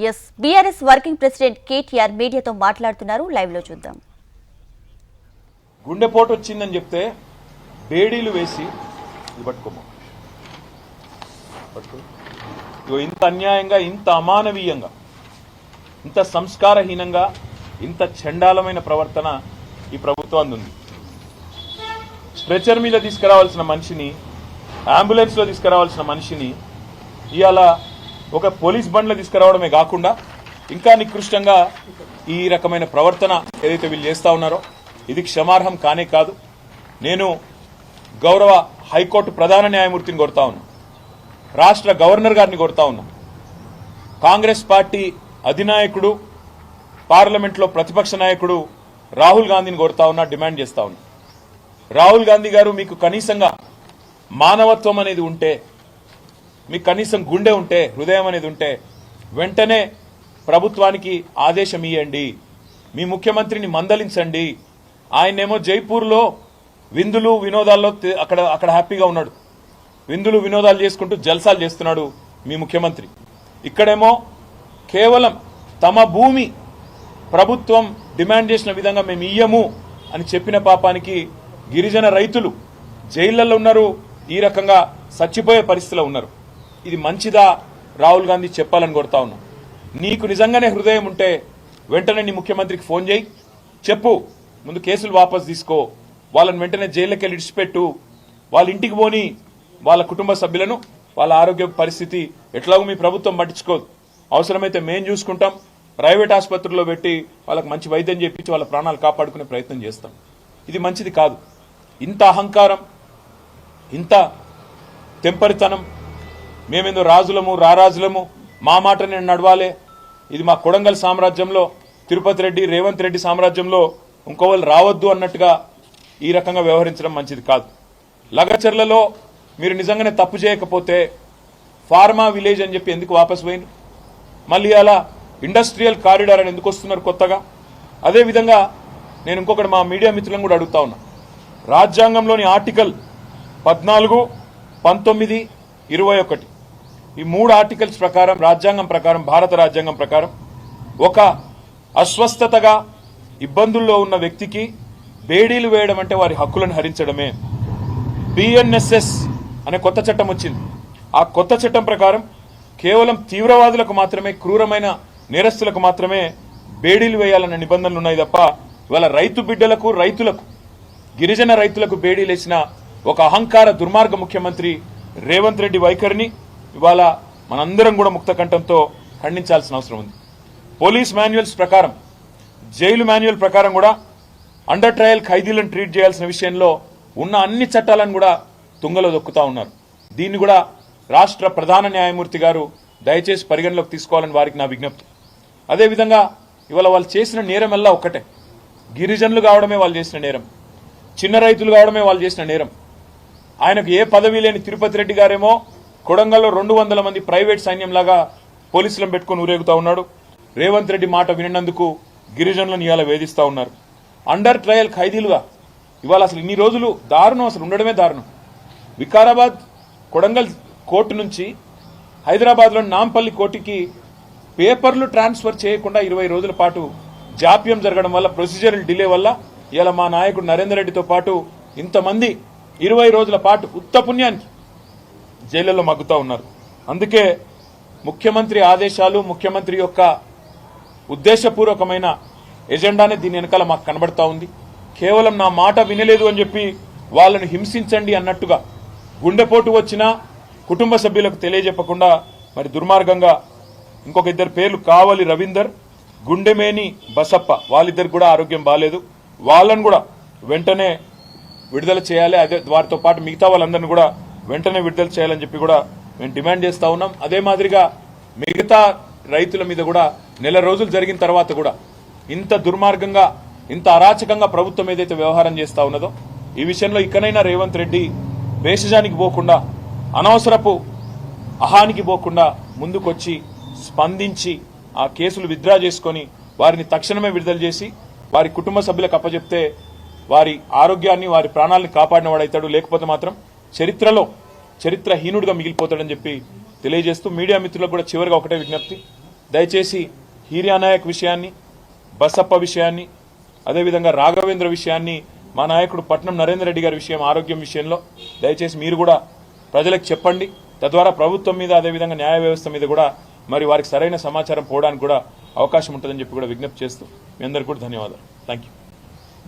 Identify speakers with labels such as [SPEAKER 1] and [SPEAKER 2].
[SPEAKER 1] Yes BRS working president KTR మీడియాతో మాట్లాడుతున్నారు. Live లో చూద్దాం.
[SPEAKER 2] గుండెపోటు వచ్చిందని చెప్తే బేడీలు వేసి ఇంత అన్యాయంగా, ఇంత అమానవీయంగా, ఇంత సంస్కారహీనంగా, ఇంత చండాలమైన ప్రవర్తన ఈ ప్రభుత్వం ఉంది. స్ట్రెచర్ మీద తీసుకురావాల్సిన మనిషిని, అంబులెన్స్ లో తీసుకురావాల్సిన మనిషిని ఇవాళ ఒక పోలీస్ బండ్లో తీసుకురావడమే కాకుండా ఇంకా నికృష్టంగా ఈ రకమైన ప్రవర్తన ఏదైతే వీళ్ళు చేస్తా ఉన్నారో ఇది క్షమార్హం కానే కాదు. నేను గౌరవ హైకోర్టు ప్రధాన న్యాయమూర్తిని కోరుతా ఉన్నా, రాష్ట్ర గవర్నర్ గారిని కోరుతా ఉన్నా, కాంగ్రెస్ పార్టీ అధినాయకుడు, పార్లమెంట్లో ప్రతిపక్ష నాయకుడు రాహుల్ గాంధీని కోరుతా ఉన్నా, డిమాండ్ చేస్తా ఉన్నా. రాహుల్ గాంధీ గారు, మీకు కనీసంగా మానవత్వం అనేది ఉంటే, మీకు కనీసం గుండె ఉంటే, హృదయం అనేది ఉంటే వెంటనే ప్రభుత్వానికి ఆదేశం ఇవ్వండి, మీ ముఖ్యమంత్రిని మందలించండి. ఆయనేమో జైపూర్లో విందులు వినోదాల్లో అక్కడ హ్యాపీగా ఉన్నాడు, విందులు వినోదాలు చేసుకుంటూ జల్సాలు చేస్తున్నాడు మీ ముఖ్యమంత్రి. ఇక్కడేమో కేవలం తమ భూమి ప్రభుత్వం డిమాండ్ చేసిన విధంగా మేము ఇయ్యము అని చెప్పిన పాపానికి గిరిజన రైతులు జైళ్లలో ఉన్నారు, ఈ రకంగా చచ్చిపోయే పరిస్థితిలో ఉన్నారు. ఇది మంచిదా? రాహుల్ గాంధీ చెప్పాలని కోరుతా ఉన్నా. నీకు నిజంగానే హృదయం ఉంటే వెంటనే నీ ముఖ్యమంత్రికి ఫోన్ చేయి, చెప్పు, ముందు కేసులు వాపసు తీసుకో, వాళ్ళని వెంటనే జైల్లోకి వెళ్ళి ఇడిచిపెట్టు, వాళ్ళ ఇంటికి పోని, వాళ్ళ కుటుంబ సభ్యులను, వాళ్ళ ఆరోగ్య పరిస్థితి ఎట్లాగో మీ ప్రభుత్వం పట్టించుకోదు, అవసరమైతే మేం చూసుకుంటాం, ప్రైవేట్ ఆసుపత్రుల్లో పెట్టి వాళ్ళకి మంచి వైద్యం చేపించి వాళ్ళ ప్రాణాలు కాపాడుకునే ప్రయత్నం చేస్తాం. ఇది మంచిది కాదు. ఇంత అహంకారం, ఇంత తెంపరితనం, మేమేందో రాజులము రారాజులము, మా మాట నేను నడవాలే, ఇది మా కొడంగల్ సామ్రాజ్యంలో తిరుపతి రెడ్డి రేవంత్ రెడ్డి సామ్రాజ్యంలో ఇంకోవాళ్ళు రావద్దు అన్నట్టుగా ఈ రకంగా వ్యవహరించడం మంచిది కాదు. లగచర్లలో మీరు నిజంగానే తప్పు చేయకపోతే ఫార్మా విలేజ్ అని చెప్పి ఎందుకు వాపసు పోయింది? మళ్ళీ అలా ఇండస్ట్రియల్ కారిడార్ అని ఎందుకు వస్తున్నారు కొత్తగా? అదేవిధంగా నేను ఇంకొకటి మా మీడియా మిత్రులను కూడా అడుగుతా ఉన్నా, రాజ్యాంగంలోని ఆర్టికల్ 14, 19, 21 ఈ 3 ఆర్టికల్స్ ప్రకారం, రాజ్యాంగం ప్రకారం, భారత రాజ్యాంగం ప్రకారం ఒక అస్వస్థతగా ఇబ్బందుల్లో ఉన్న వ్యక్తికి బేడీలు వేయడం అంటే వారి హక్కులను హరించడమే. బిఎన్ఎస్ఎస్ అనే కొత్త చట్టం వచ్చింది. ఆ కొత్త చట్టం ప్రకారం కేవలం తీవ్రవాదులకు మాత్రమే, క్రూరమైన నేరస్తులకు మాత్రమే బేడీలు వేయాలన్న నిబంధనలు ఉన్నాయి తప్ప ఇవాళ రైతు బిడ్డలకు, రైతులకు, గిరిజన రైతులకు బేడీలేసిన ఒక అహంకార దుర్మార్గ ముఖ్యమంత్రి రేవంత్ రెడ్డి వైఖరిని ఇవాళ మనందరం కూడా ముక్త కంఠంతో ఖండించాల్సిన అవసరం ఉంది. పోలీస్ మాన్యువల్స్ ప్రకారం, జైలు మాన్యువల్ ప్రకారం కూడా అండర్ ట్రయల్ ఖైదీలను ట్రీట్ చేయాల్సిన విషయంలో ఉన్న అన్ని చట్టాలను కూడా తుంగలో దొక్కుతా ఉన్నారు. దీన్ని కూడా రాష్ట్ర ప్రధాన న్యాయమూర్తి గారు దయచేసి పరిగణలోకి తీసుకోవాలని వారికి నా విజ్ఞప్తి. అదేవిధంగా ఇవాళ వాళ్ళు చేసిన నేరం ఎల్లా ఒక్కటే, గిరిజనులు కావడమే వాళ్ళు చేసిన నేరం, చిన్న రైతులు కావడమే వాళ్ళు చేసిన నేరం. ఆయనకు ఏ పదవి లేని తిరుపతి రెడ్డి గారేమో కొడంగల్లో 200 మంది ప్రైవేట్ సైన్యంలాగా పోలీసులను పెట్టుకుని ఊరేగుతా ఉన్నాడు. రేవంత్ రెడ్డి మాట వినందుకు గిరిజనులను ఇవాళ వేధిస్తా ఉన్నారు. అండర్ ట్రయల్ ఖైదీలుగా ఇవాళ అసలు ఇన్ని రోజులు దారుణం, అసలు ఉండడమే దారుణం. వికారాబాద్ కొడంగల్ కోర్టు నుంచి హైదరాబాద్లోని నాంపల్లి కోర్టుకి పేపర్లు ట్రాన్స్ఫర్ చేయకుండా 20 రోజుల పాటు జాప్యం జరగడం వల్ల, ప్రొసీజరల్ డిలే వల్ల ఇలా మా నాయకుడు నరేందర్ రెడ్డితో పాటు ఇంతమంది 20 రోజుల పాటు ఉత్త పుణ్యానికి జైళ్లలో మగ్గుతా ఉన్నారు. అందుకే ముఖ్యమంత్రి ఆదేశాలు, ముఖ్యమంత్రి యొక్క ఉద్దేశపూర్వకమైన ఎజెండానే దీని వెనకాల మాకు కనబడతా ఉంది. కేవలం నా మాట వినలేదు అని చెప్పి వాళ్ళని హింసించండి అన్నట్టుగా గుండెపోటు వచ్చినా కుటుంబ సభ్యులకు తెలియజెప్పకుండా మరి దుర్మార్గంగా ఇంకొక 2 పేర్లు, కావలి రవీందర్, గుండెమేని బసప్ప, వాళ్ళిద్దరికి కూడా ఆరోగ్యం బాగాలేదు, వాళ్ళను కూడా వెంటనే విడుదల చేయాలి. అదే వారితో పాటు మిగతా వాళ్ళందరినీ కూడా వెంటనే విడుదల చేయాలని చెప్పి కూడా మేము డిమాండ్ చేస్తా ఉన్నాం. అదే మాదిరిగా మిగతా రైతుల మీద కూడా నెల రోజులు జరిగిన తర్వాత కూడా ఇంత దుర్మార్గంగా, ఇంత అరాచకంగా ప్రభుత్వం ఏదైతే వ్యవహారం చేస్తా ఉన్నదో ఈ విషయంలో ఇకనైనా రేవంత్ రెడ్డి భేషజానికి పోకుండా, అనవసరపు అహానికి పోకుండా ముందుకొచ్చి స్పందించి ఆ కేసులు విత్డ్రా చేసుకొని వారిని తక్షణమే విడుదల చేసి వారి కుటుంబ సభ్యులకు అప్పచెప్తే వారి ఆరోగ్యాన్ని, వారి ప్రాణాలను కాపాడిన వాడైతాడు. లేకపోతే మాత్రం చరిత్రహీనుడిగా మిగిలిపోతాడని చెప్పి తెలియజేస్తూ మీడియా మిత్రులకు కూడా చివరిగా ఒకటే విజ్ఞప్తి, దయచేసి హీర్యానాయక్ విషయాన్ని, బసప్ప విషయాన్ని, అదేవిధంగా రాఘవేంద్ర విషయాన్ని, మా నాయకుడు పట్నం నరేందర్ రెడ్డి గారి విషయం, ఆరోగ్యం విషయంలో దయచేసి మీరు కూడా ప్రజలకు చెప్పండి. తద్వారా ప్రభుత్వం మీద, అదేవిధంగా న్యాయ వ్యవస్థ మీద కూడా మరి వారికి సరైన సమాచారం పోవడానికి కూడా అవకాశం ఉంటుందని చెప్పి కూడా విజ్ఞప్తి చేస్తూ మీ అందరికీ కూడా ధన్యవాదాలు. Thank you.